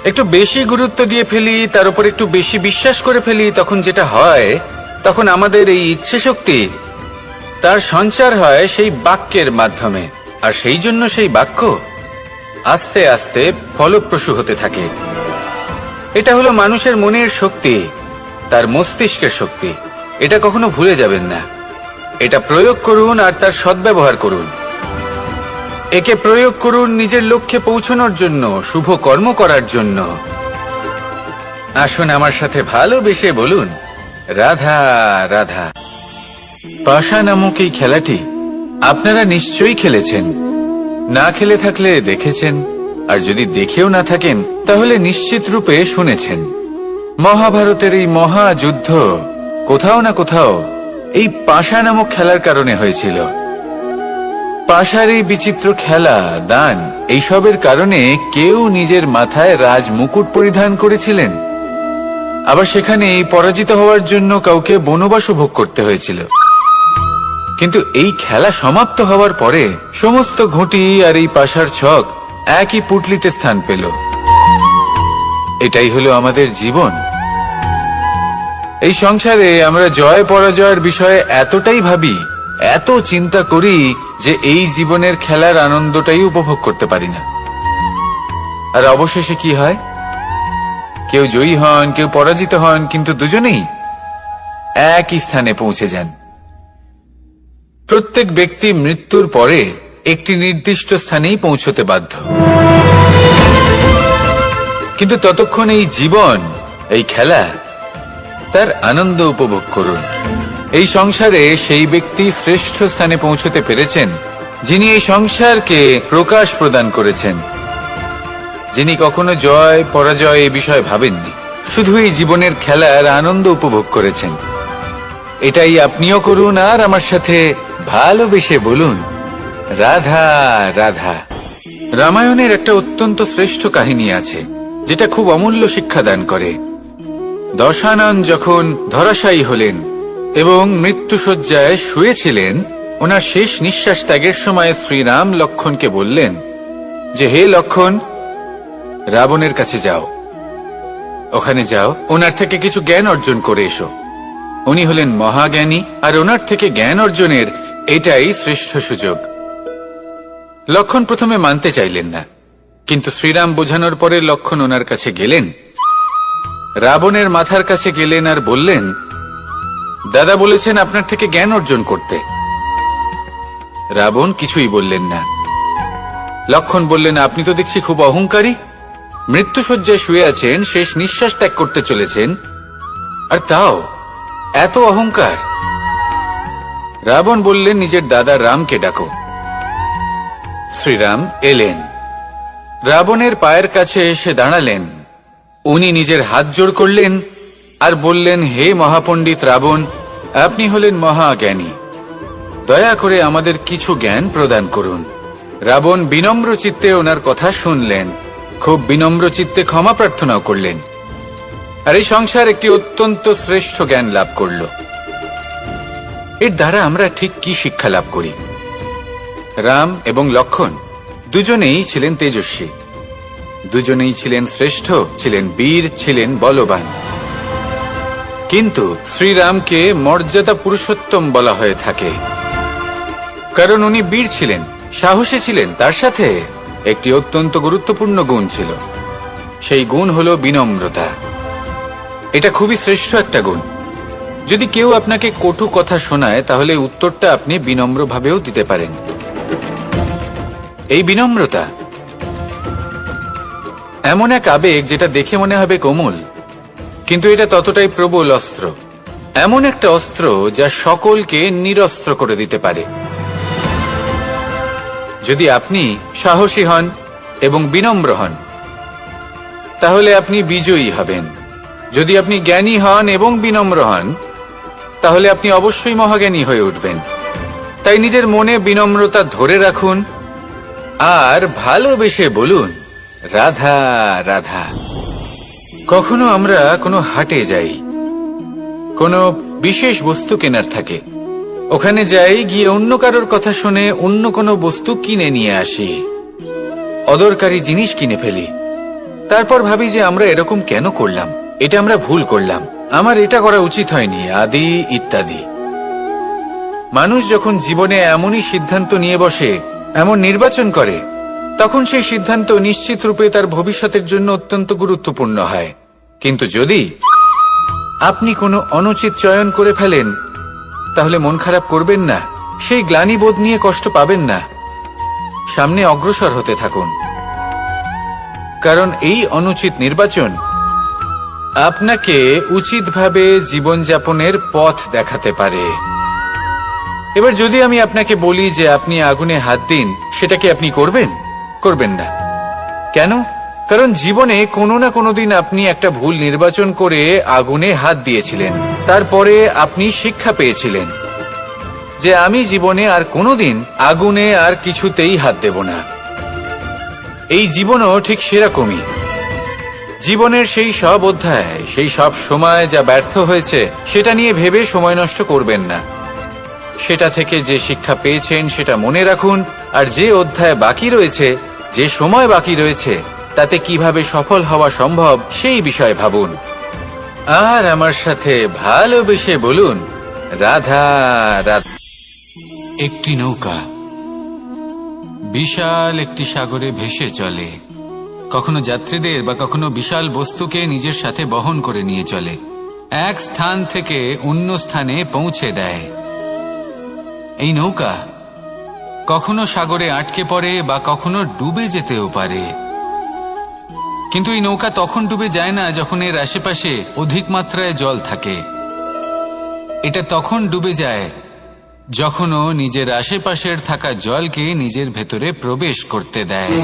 একটু বেশি গুরুত্ব দিয়ে ফেলি, তার উপর একটু বেশি বিশ্বাস করে ফেলি, তখন যেটা হয়, তখন আমাদের এই ইচ্ছে শক্তি তার সঞ্চার হয় সেই বাক্যের মাধ্যমে। আর সেই জন্য সেই বাক্য আস্তে আস্তে ফলপ্রসূ হতে থাকে। এটা হলো মানুষের মনের শক্তি, তার মস্তিষ্কের শক্তি। এটা কখনো ভুলে যাবেন না। এটা প্রয়োগ করুন আর তার সদ্ব্যবহার করুন। একে প্রয়োগ করুন নিজের লক্ষ্যে পৌঁছানোর জন্য, শুভ কর্ম করার জন্য। আসুন আমার সাথে ভালোবেসে বলুন, রাধা রাধা। পাশা নামক এই খেলাটি আপনারা নিশ্চয়ই খেলেছেন। না খেলে থাকলে দেখেছেন, আর যদি দেখেও না থাকেন তাহলে নিশ্চিত রূপে শুনেছেন। মহাভারতের এই মহাযুদ্ধ কোথাও না কোথাও এই পাশা নামক খেলার কারণে হয়েছিল। পাশার এই বিচিত্র খেলা, দান, এইসবের কারণে কেউ নিজের মাথায় রাজ মুকুট পরিধান করেছিলেন, আবার সেখানে পরাজিত হওয়ার জন্য কাউকে বনবাসও ভোগ করতে হয়েছিল। কিন্তু এই খেলা সমাপ্ত হওয়ার পরে সমস্ত ঘুঁটি আর এই পাশার ছক একই পুটলিতে স্থান পেল। এটাই হলো আমাদের জীবন। এই সংসারে আমরা জয় পরাজয়ের বিষয়ে এতটাই ভাবি, এত চিন্তা করি যে এই জীবনের খেলার আনন্দটাই উপভোগ করতে পারি না। আর অবশেষে কি হয়? কেউ জয়ী হন, কেউ পরাজিত হন, কিন্তু দুজনেই একই স্থানে পৌঁছে যান। প্রত্যেক ব্যক্তি মৃত্যুর পরে একটি নির্দিষ্ট স্থানেই পৌঁছতে বাধ্য। কিন্তু ততক্ষণ এই জীবন, এই খেলা, তার আনন্দ উপভোগ করুন। এই সংসারে সেই ব্যক্তি শ্রেষ্ঠ স্থানে পৌঁছতে পেরেছেন যিনি এই সংসারকে প্রকাশ প্রদান করেছেন, যিনি কখনো জয় পরাজয় এই বিষয়ে ভাবেননি, শুধু এই জীবনের খেলার আনন্দ উপভোগ করেছেন। এটাই আপনিও করুন আর আমার সাথে ভালোবেসে বলুন, রাধা রাধা। রামায়ণের একটা অত্যন্ত শ্রেষ্ঠ কাহিনী আছে যেটা খুব অমূল্য শিক্ষাদান করে। দশানন যখন ধরাশায়ী হলেন এবং মৃত্যুশয্যায় শুয়েছিলেন, ওনার শেষ নিঃশ্বাস ত্যাগের সময় শ্রীরাম লক্ষ্মণকে বললেন যে, হে লক্ষ্মণ, রাবণের কাছে যাও, ওখানে যাও, ওনার থেকে কিছু জ্ঞান অর্জন করে এসো। উনি হলেন মহাজ্ঞানী, আর ওনার থেকে জ্ঞান অর্জনের এটাই শ্রেষ্ঠ সুযোগ। লক্ষ্মণ প্রথমে মানতে চাইলেন না, কিন্তু শ্রীরাম বোঝানোর পরে লক্ষ্মণ ওনার কাছে গেলেন, রাবণের মাথার কাছে গেলেন আর বললেন, দাদা বলেছেন আপনার থেকে জ্ঞান অর্জন করতে। রাবণ কিছুই বললেন না। লক্ষ্মণ বললেন, আপনি তো দেখছি খুব অহংকারী, মৃত্যুশয্যায় শুয়ে আছেন, শেষ নিঃশ্বাস ত্যাগ করতে চলেছেন, আর তাও এত অহংকার। রাবণ বললেন, নিজের দাদা রামকে ডাকো। শ্রীরাম এলেন, রাবণের পায়ের কাছে এসে দাঁড়ালেন। উনি নিজের হাত জোড় করলেন আর বললেন, হে মহাপণ্ডিত রাবণ, আপনি হলেন মহাজ্ঞানী, দয়া করে আমাদের কিছু জ্ঞান প্রদান করুন। রাবণ বিনম্র চিত্তে ওনার কথা শুনলেন, খুব বিনম্র চিত্তে ক্ষমা প্রার্থনাও করলেন, আর এই সংসার একটি অত্যন্ত শ্রেষ্ঠ জ্ঞান লাভ করল। এর দ্বারা আমরা ঠিক কি শিক্ষা লাভ করি? রাম এবং লক্ষ্মণ দুজনেই ছিলেন তেজস্বী, দুজনেই ছিলেন শ্রেষ্ঠ, ছিলেন বীর, ছিলেন বলবান। কিন্তু শ্রীরামকে মর্যাদা পুরুষোত্তম বলা হয়ে থাকে, কারণ উনি বীর ছিলেন, সাহসী ছিলেন, তার সাথে একটি অত্যন্ত গুরুত্বপূর্ণ গুণ ছিল। সেই গুণ হলো বিনম্রতা। এটা খুবই শ্রেষ্ঠ একটা গুণ। যদি কেউ আপনাকে কটু কথা শোনায়, তাহলে উত্তরটা আপনি বিনম্রভাবেও দিতে পারেন। এই বিনম্রতা এমন এক আবেগ যেটা দেখে মনে হবে কোমল, কিন্তু এটা ততটাই প্রবল অস্ত্র। এমন একটা অস্ত্র যা সকলকে নিরস্ত্র করে দিতে পারে। যদি আপনি সাহসী হন এবং বিনম্র হন, তাহলে আপনি বিজয়ী হবেন। যদি আপনি জ্ঞানী হন এবং বিনম্র হন, তাহলে আপনি অবশ্যই মহাজ্ঞানী হয়ে উঠবেন। তাই নিজের মনে বিনম্রতা ধরে রাখুন আর ভালোবেসে বলুন, রাধা রাধা। কখনো আমরা কোনো হাটে যাই, কোনো বিশেষ বস্তু কেনার থাকে, ওখানে যাই, গিয়ে অন্য কারোর কথা শুনে অন্য কোনো বস্তু কিনে নিয়ে আসি, অদরকারি জিনিস কিনে ফেলি। তারপর ভাবি যে আমরা এরকম কেন করলাম, এটা আমরা ভুল করলাম, আমার এটা করা উচিত হয়নি, আদি ইত্যাদি। মানুষ যখন জীবনে এমনই সিদ্ধান্ত নিয়ে বসে, এমন নির্বাচন করে, তখন সেই সিদ্ধান্ত নিশ্চিত রূপে তার ভবিষ্যতের জন্য অত্যন্ত গুরুত্বপূর্ণ হয়। কিন্তু যদি আপনি কোনো অনুচিত চয়ন করে ফেলেন, তাহলে মন খারাপ করবেন না, সেই গ্লানিবোধ নিয়ে কষ্ট পাবেন না, সামনে অগ্রসর হতে থাকুন। কারণ এই অনুচিত নির্বাচন আপনাকে উচিতভাবে জীবনযাপনের পথ দেখাতে পারে। এবার যদি আমি আপনাকে বলি যে আপনি আগুনে হাত দিন, সেটা কি আপনি করবেন? করবেন না। কেন? কারণ জীবনে কোনো না কোনো দিন আপনি একটা ভুল নির্বাচন করে আগুনে হাত দিয়েছিলেন, তারপরে আপনি শিক্ষা পেয়েছিলেন যে আমি জীবনে আর কোনোদিন আগুনে আর কিছুতেই হাত দেব না। এই জীবনও ঠিক সেরকমই। জীবনের সেই সব অধ্যায়, সেই সব সময় যা ব্যর্থ হয়েছে, সেটা নিয়ে ভেবে সময় নষ্ট করবেন না। সেটা থেকে যে শিক্ষা পেয়েছেন সেটা মনে রাখুন, আর যে অধ্যায় বাকি রয়েছে, যে সময় বাকি রয়েছে, তাতে কিভাবে সফল হওয়া সম্ভব সেই বিষয়ে ভাবুন। আর আমার সাথে ভালোবেসে বলুন, রাধা রাধা। একটি নৌকা বিশাল একটি সাগরে ভেসে চলে, কখনো যাত্রীদের বা কখনো বিশাল বস্তুকে নিজের সাথে বহন করে নিয়ে চলে, এক স্থান থেকে অন্য স্থানে পৌঁছে দেয়। এই নৌকা কখনো সাগরে আটকে পড়ে বা কখনো ডুবে যেতেও পারে, কিন্তু এই নৌকা তখন ডুবে যায় না যখন এর আশেপাশে অধিক মাত্রায় জল থাকে। এটা তখন ডুবে যায় যখন ও নিজের আশেপাশের থাকা জলকে নিজের ভেতরে প্রবেশ করতে দেয়।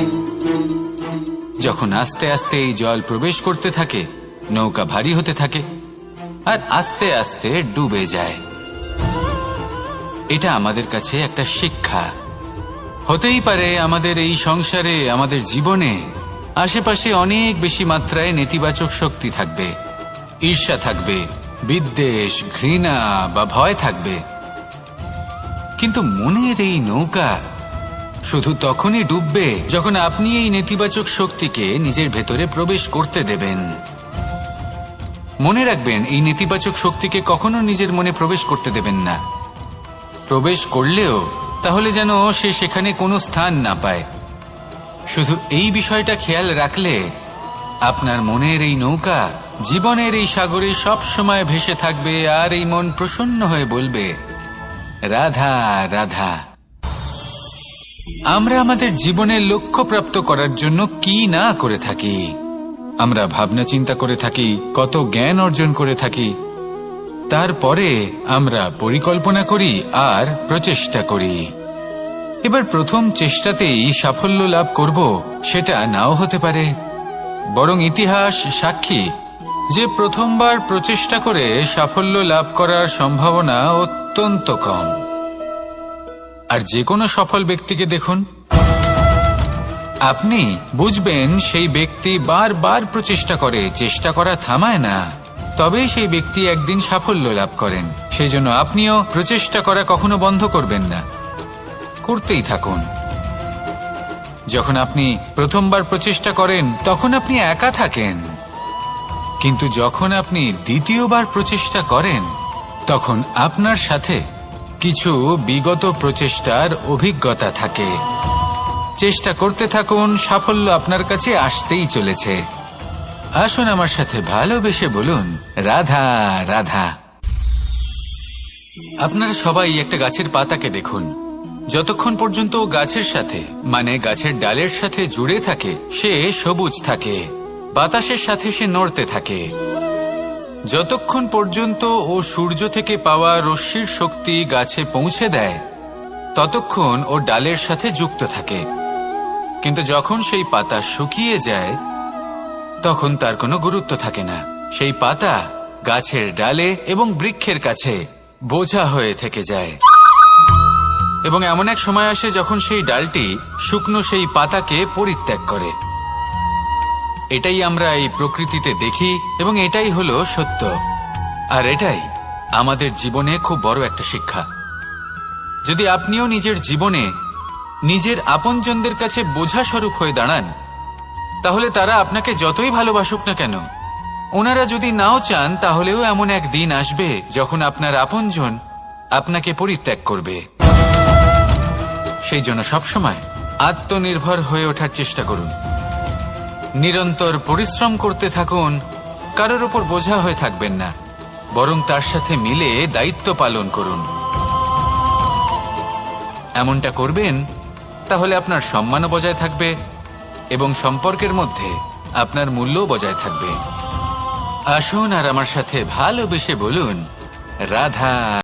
যখন আস্তে আস্তে এই জল প্রবেশ করতে থাকে, নৌকা ভারী হতে থাকে আর আস্তে আস্তে ডুবে যায়। এটা আমাদের কাছে একটা শিক্ষা। হতেই পারে আমাদের এই সংসারে, আমাদের জীবনে আশেপাশে অনেক বেশি মাত্রায় নেতিবাচক শক্তি থাকবে, ঈর্ষা থাকবে, বিদ্বেষ, ঘৃণা বা ভয় থাকবে, কিন্তু মনের এই নৌকা শুধু তখনই ডুববে যখন আপনি এই নেতিবাচক শক্তিকে নিজের ভেতরে প্রবেশ করতে দেবেন। মনে রাখবেন, এই নেতিবাচক শক্তিকে কখনো নিজের মনে প্রবেশ করতে দেবেন না। প্রবেশ করলেও তাহলে যেন সে সেখানে কোনো স্থান না পায়। শুধু এই বিষয়টা খেয়াল রাখলে আপনার মনের এই নৌকা জীবনের এই সাগরে সব সময় ভেসে থাকবে, আর এই মন প্রসন্ন হয়ে বলবে, রাধা রাধা। আমরা আমাদের জীবনের লক্ষ্য প্রাপ্ত করার জন্য কি না করে থাকি। আমরা ভাবনা চিন্তা করে থাকি, কত জ্ঞান অর্জন করে থাকি, তারপরে আমরা পরিকল্পনা করি আর প্রচেষ্টা করি। এবার প্রথম চেষ্টাতেই সাফল্য লাভ করব সেটা নাও হতে পারে, বরং ইতিহাস সাক্ষী যে প্রথমবার প্রচেষ্টা করে সাফল্য লাভ করার সম্ভাবনা অত্যন্ত কম। আর যে কোনো সফল ব্যক্তিকে দেখুন, আপনি বুঝবেন সেই ব্যক্তি বারবার প্রচেষ্টা করে, চেষ্টা করা থামায় না, তবেই সেই ব্যক্তি একদিন সাফল্য লাভ করেন। সেই জন্য আপনিও প্রচেষ্টা করা কখনো বন্ধ করবেন না, করতেই থাকুন। যখন আপনি প্রথমবার প্রচেষ্টা করেন তখন আপনি একা থাকেন, কিন্তু যখন আপনি দ্বিতীয়বার প্রচেষ্টা করেন তখন আপনার সাথে কিছু বিগত প্রচেষ্টার অভিজ্ঞতা থাকে। চেষ্টা করতে থাকুন, সাফল্য আপনার কাছে আসতেই চলেছে। আসুন আমার সাথে ভালোবেসে বলুন, রাধা রাধা। আপনারা সবাই একটা গাছের পাতাকে দেখুন, যতক্ষণ পর্যন্ত গাছের সাথে, মানে গাছের ডালের সাথে জুড়ে থাকে, সে সবুজ থাকে, বাতাসের সাথে সে নড়তে থাকে। যতক্ষণ পর্যন্ত ও সূর্য থেকে পাওয়া রশ্মির শক্তি গাছে পৌঁছে দেয়, ততক্ষণ ও ডালের সাথে যুক্ত থাকে। কিন্তু যখন সেই পাতা শুকিয়ে যায়, তখন তার কোনো গুরুত্ব থাকে না। সেই পাতা গাছের ডালে এবং বৃক্ষের কাছে বোঝা হয়ে থেকে যায়। এবং এমন এক সময় আসে যখন সেই ডালটি শুকনো সেই পাতাকে পরিত্যাগ করে। এটাই আমরা এই প্রকৃতিতে দেখি এবং এটাই হলো সত্য। আর এটাই আমাদের জীবনে খুব বড় একটা শিক্ষা। যদি আপনিও নিজের জীবনে নিজের আপনজনদের কাছে বোঝা স্বরূপ হয়ে দাঁড়ান, তাহলে তারা আপনাকে যতই ভালোবাসুক না কেন, ওনারা যদি নাও চান, তাহলেও এমন এক দিন আসবে যখন আপনার আপনজন আপনাকে পরিত্যাগ করবে। সেই জন্য সবসময় আত্মনির্ভর হয়ে ওঠার চেষ্টা করুন, নিরন্তর পরিশ্রম করতে থাকুন, কারোর উপর বোঝা হয়ে থাকবেন না, বরং তার সাথে মিলে দায়িত্ব পালন করুন। এমনটা করবেন, তাহলে আপনার সম্মানও বজায় থাকবে এবং সম্পর্কের মধ্যে আপনার মূল্যও বজায় থাকবে। আসুন আর আমার সাথে ভালোবেসে বলুন, রাধা।